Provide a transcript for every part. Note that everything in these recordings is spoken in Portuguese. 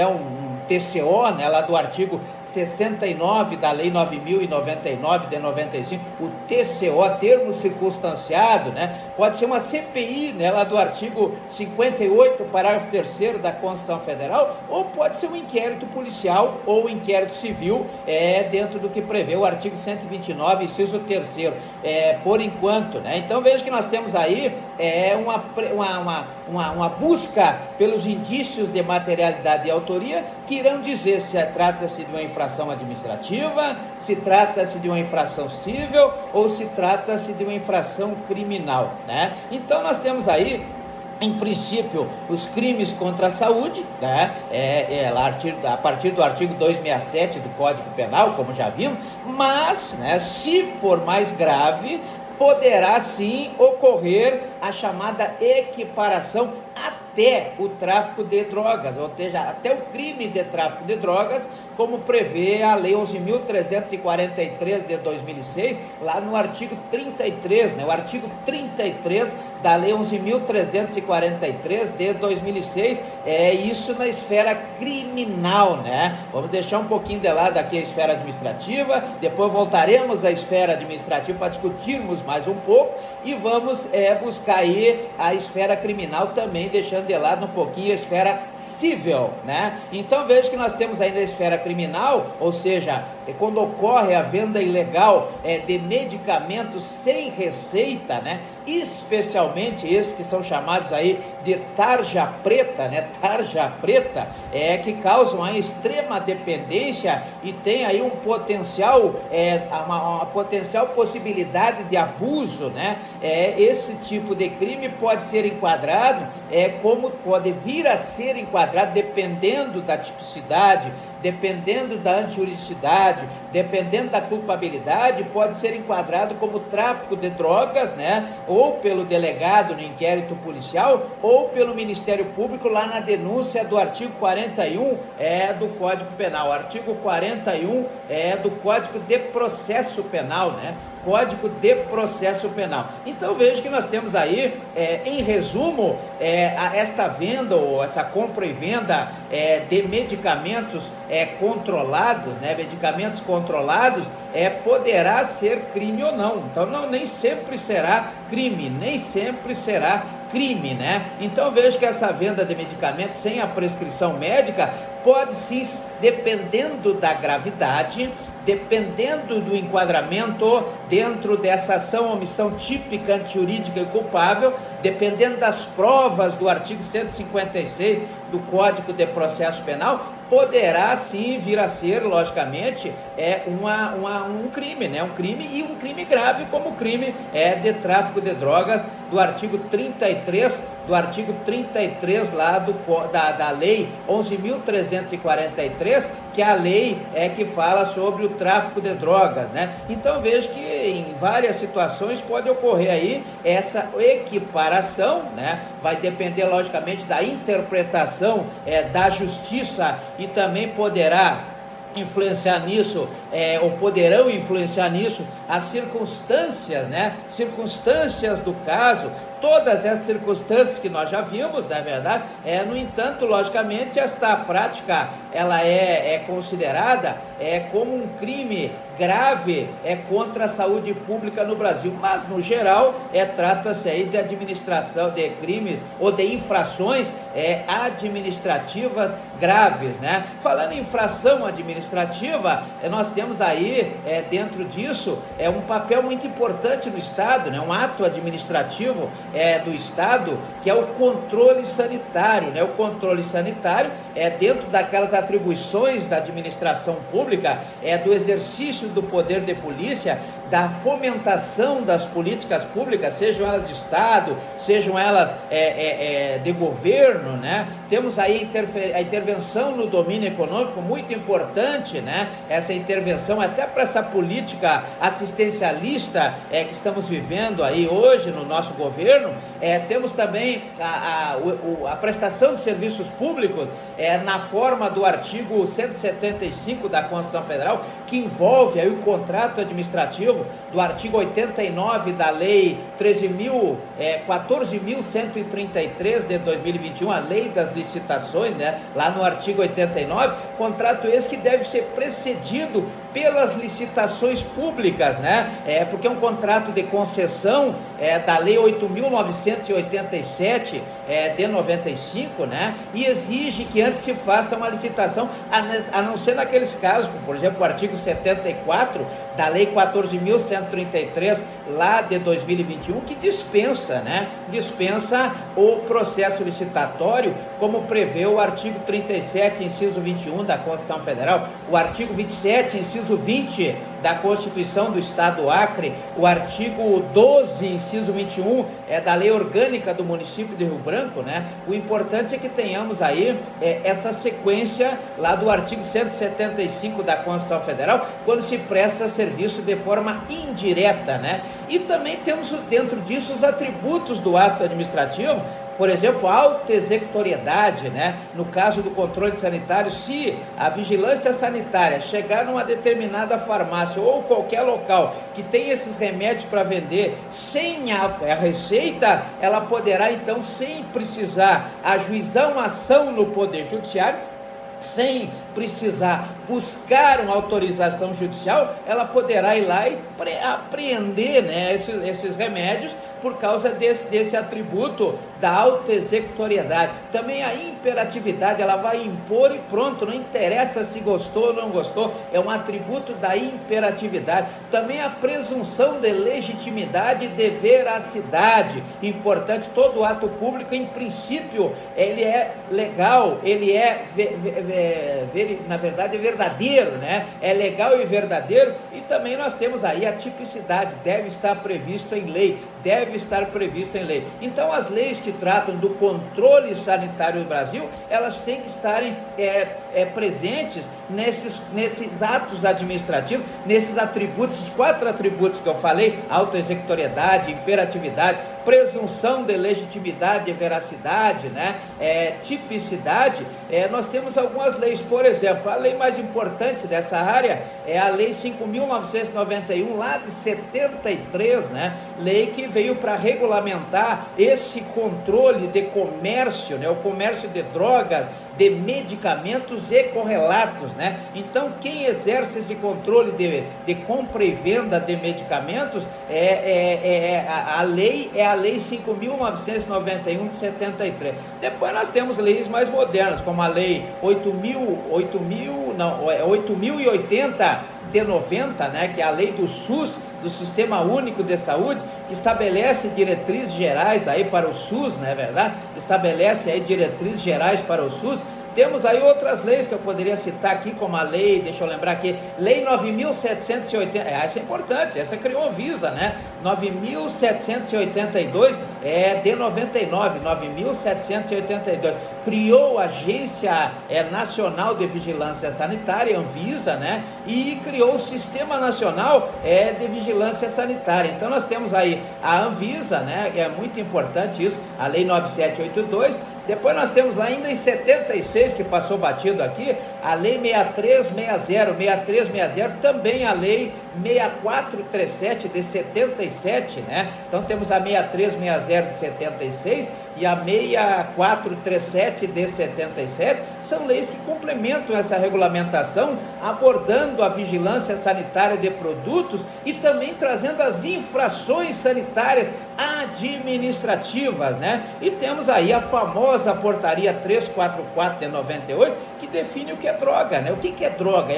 um TCO, né, lá do artigo 69 da Lei 9.099 de 95, o TCO, termo circunstanciado, né, pode ser uma CPI, né, lá do artigo 58, parágrafo 3º da Constituição Federal, ou pode ser um inquérito policial ou inquérito civil, dentro do que prevê o artigo 129, inciso 3º, por enquanto, né. Então veja que nós temos aí uma busca pelos indícios de materialidade e autoria que irão dizer se trata-se de uma infração administrativa, se trata-se de uma infração civil ou se trata-se de uma infração criminal, né? Então nós temos aí, em princípio, os crimes contra a saúde, né? A partir do artigo 267 do Código Penal, como já vimos, mas, né, se for mais grave, poderá sim ocorrer a chamada equiparação até o tráfico de drogas, ou seja, até o crime de tráfico de drogas, como prevê a Lei 11.343 de 2006, lá no artigo 33, né? O artigo 33 da Lei 11.343 de 2006, isso na esfera criminal, né? Vamos deixar um pouquinho de lado aqui a esfera administrativa, depois voltaremos à esfera administrativa para discutirmos mais um pouco, e vamos buscar aí a esfera criminal também, deixando de lado um pouquinho a esfera civil, né? Então veja que nós temos ainda a esfera criminal, ou seja, quando ocorre a venda ilegal de medicamentos sem receita, né? Especialmente esses que são chamados aí de tarja preta, né? Tarja preta, que causam a extrema dependência e tem aí um potencial, uma potencial possibilidade de abuso, né? Esse tipo de crime pode ser enquadrado, como pode vir a ser enquadrado, dependendo da tipicidade, dependendo da antijuridicidade, dependendo da culpabilidade, pode ser enquadrado como tráfico de drogas, né? Ou pelo delegado no inquérito policial, ou pelo Ministério Público lá na denúncia do artigo 41 do Código Penal. Artigo 41 do Código de Processo Penal, né? Código de Processo Penal. Então veja que nós temos aí, em resumo, esta venda ou essa compra e venda de medicamentos controlados, né? Medicamentos controlados poderá ser crime ou não. Então nem sempre será crime, nem sempre será crime, né? Então veja que essa venda de medicamentos sem a prescrição médica pode sim, dependendo da gravidade, dependendo do enquadramento dentro dessa ação ou omissão típica, antijurídica e culpável, dependendo das provas do artigo 156 do Código de Processo Penal, poderá sim vir a ser, logicamente, um crime, né? Um crime, e um crime grave, como o crime de tráfico de drogas do artigo 33, lá da Lei 11.343, que é a lei que fala sobre o tráfico de drogas, né? Então veja que em várias situações pode ocorrer aí essa equiparação, né? Vai depender, logicamente, da interpretação da justiça, e também poderá influenciar nisso, ou poderão influenciar nisso, as circunstâncias, né? Circunstâncias do caso, todas essas circunstâncias que nós já vimos, na verdade, no entanto, logicamente, esta prática, ela é considerada como um crime grave contra a saúde pública no Brasil, mas no geral trata-se aí de administração de crimes ou de infrações administrativas graves, né? Falando em infração administrativa, nós temos aí dentro disso um papel muito importante no Estado, né? Um ato administrativo do Estado, que é o controle sanitário, né? O controle sanitário dentro daquelas atribuições da administração pública, do exercício do poder de polícia, da fomentação das políticas públicas, sejam elas de Estado, sejam elas de governo, né? Temos aí a intervenção no domínio econômico, muito importante, né? Essa intervenção até para essa política assistencialista que estamos vivendo aí hoje no nosso governo. Temos também a prestação de serviços públicos na forma do artigo 175 da Constituição Federal, que envolve houve aí o contrato administrativo do artigo 89 da lei 14.133 de 2021, a lei das licitações, né? Lá no artigo 89, contrato esse que deve ser precedido pelas licitações públicas, né? Porque é um contrato de concessão da lei 8.987 de 95, né? E exige que antes se faça uma licitação, a não ser naqueles casos, como, por exemplo, o artigo 74 da lei 14.133 lá de 2021, que dispensa, né? Dispensa o processo licitatório, como prevê o artigo 37, inciso 21 da Constituição Federal, o artigo 27, inciso 20 da Constituição do Estado do Acre, o artigo 12, inciso 21 da Lei Orgânica do município de Rio Branco, né? O importante é que tenhamos aí essa sequência lá do artigo 175 da Constituição Federal, quando se presta serviço de forma indireta, né? E também temos dentro disso os atributos do ato administrativo. Por exemplo, a autoexecutoriedade, né? No caso do controle sanitário, se a vigilância sanitária chegar numa determinada farmácia ou qualquer local que tem esses remédios para vender sem a receita, ela poderá então, sem precisar ajuizar uma ação no Poder Judiciário, sem precisar buscar uma autorização judicial, ela poderá ir lá e apreender, né, esses remédios por causa desse atributo da autoexecutoriedade. Também a imperatividade, ela vai impor e pronto, não interessa se gostou ou não gostou, é um atributo da imperatividade. Também a presunção de legitimidade e de veracidade, importante, todo ato público, em princípio, ele é legal, ele é na verdade verdadeiro, né? É legal e verdadeiro. E também nós temos aí a tipicidade, deve estar previsto em lei, Então as leis que tratam do controle sanitário do Brasil, elas têm que estarem presentes nesses atos administrativos, nesses atributos, esses 4 atributos que eu falei: autoexecutoriedade, imperatividade, presunção de legitimidade e veracidade, né? Tipicidade. Nós temos algumas leis, por exemplo, a lei mais importante dessa área é a lei 5.991 lá de 73, né? Lei que veio para regulamentar esse controle de comércio, né? O comércio de drogas, de medicamentos e correlatos, né? Então, quem exerce esse controle de compra e venda de medicamentos a lei 5.991 de 73. Depois nós temos leis mais modernas, como a lei 8.080 de 90, né, que é a lei do SUS, do Sistema Único de Saúde, que estabelece diretrizes gerais aí para o SUS, não é verdade? Estabelece aí diretrizes gerais para o SUS. Temos aí outras leis que eu poderia citar aqui, como a lei, deixa eu lembrar aqui, lei 9.780, essa é importante, essa criou a Anvisa, né? 9.782 de 99, 9.782, criou a Agência Nacional de Vigilância Sanitária, Anvisa, né? E criou o Sistema Nacional de Vigilância Sanitária. Então nós temos aí a Anvisa, né? É muito importante isso, a lei 9782. Depois nós temos lá ainda em 76, que passou batido aqui, a lei 6360, também a lei 6437 de 77, né? Então temos a 6360 de 76 e a 6437 de 77, são leis que complementam essa regulamentação, abordando a vigilância sanitária de produtos e também trazendo as infrações sanitárias administrativas, né? E temos aí a famosa portaria 344 de 98, que define o que é droga, né? O que é droga?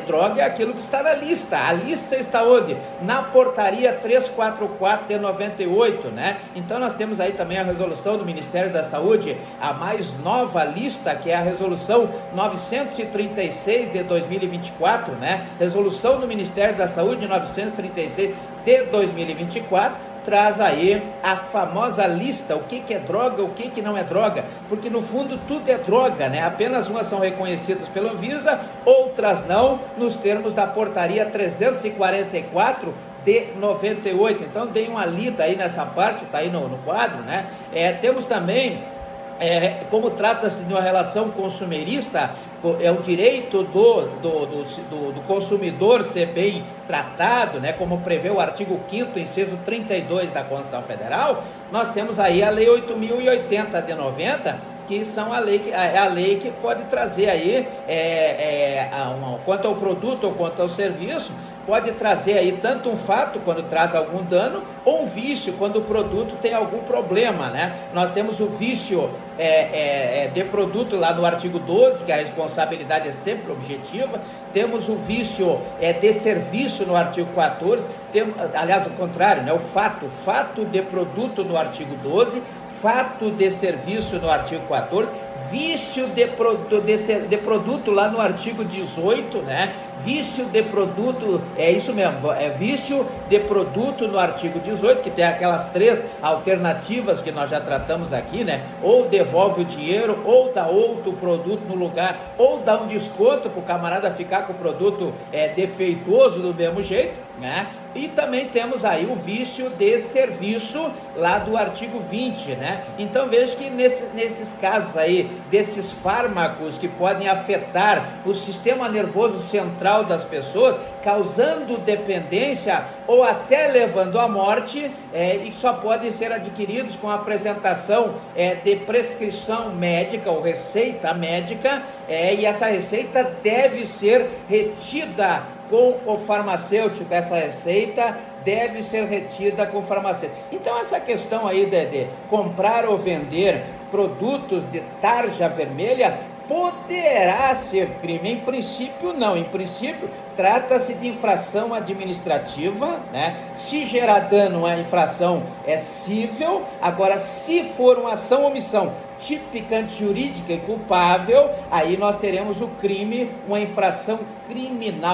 Droga é aquilo que está na lista. A lista está onde? Na portaria 344 de 98, né? Então nós temos aí também a resolução do Ministério da Saúde, a mais nova lista, que é a resolução 936 de 2024, né? Resolução do Ministério da Saúde 936 de 2024, traz aí a famosa lista, o que é droga, o que não é droga, porque no fundo tudo é droga, né? Apenas umas são reconhecidas pela Anvisa, outras não, nos termos da portaria 344 de 98. Então dei uma lida aí nessa parte, tá aí no quadro, né? Temos também como trata-se de uma relação consumerista, é o direito do consumidor ser bem tratado, né, como prevê o artigo 5º, inciso 32 da Constituição Federal. Nós temos aí a Lei 8.080 de 90, que são a lei que pode trazer aí, quanto ao produto ou quanto ao serviço, pode trazer aí tanto um fato, quando traz algum dano, ou um vício, quando o produto tem algum problema, né? Nós temos o vício de produto lá no artigo 12, que a responsabilidade é sempre objetiva. Temos o vício de serviço no artigo 14, aliás, ao contrário, né? O fato de produto no artigo 12, fato de serviço no artigo 14, vício de produto lá no artigo 18, né? Vício de produto, é isso mesmo, é vício de produto no artigo 18, que tem aquelas 3 alternativas que nós já tratamos aqui, né? Ou devolve o dinheiro, ou dá outro produto no lugar, ou dá um desconto para o camarada ficar com o produto defeituoso do mesmo jeito, né? E também temos aí o vício de serviço lá do artigo 20, né? Então veja que nesses casos aí, desses fármacos que podem afetar o sistema nervoso central das pessoas, causando dependência ou até levando à morte, e só podem ser adquiridos com apresentação de prescrição médica ou receita médica, e essa receita deve ser retida com o farmacêutico. Essa receita deve ser retida com o farmacêutico. Então essa questão aí de comprar ou vender produtos de tarja vermelha poderá ser crime. Em princípio não, em princípio trata-se de infração administrativa, né? Se gerar dano, a infração é cível. Agora, se for uma ação ou omissão tipicamente jurídica e culpável, aí nós teremos o crime, uma infração criminal.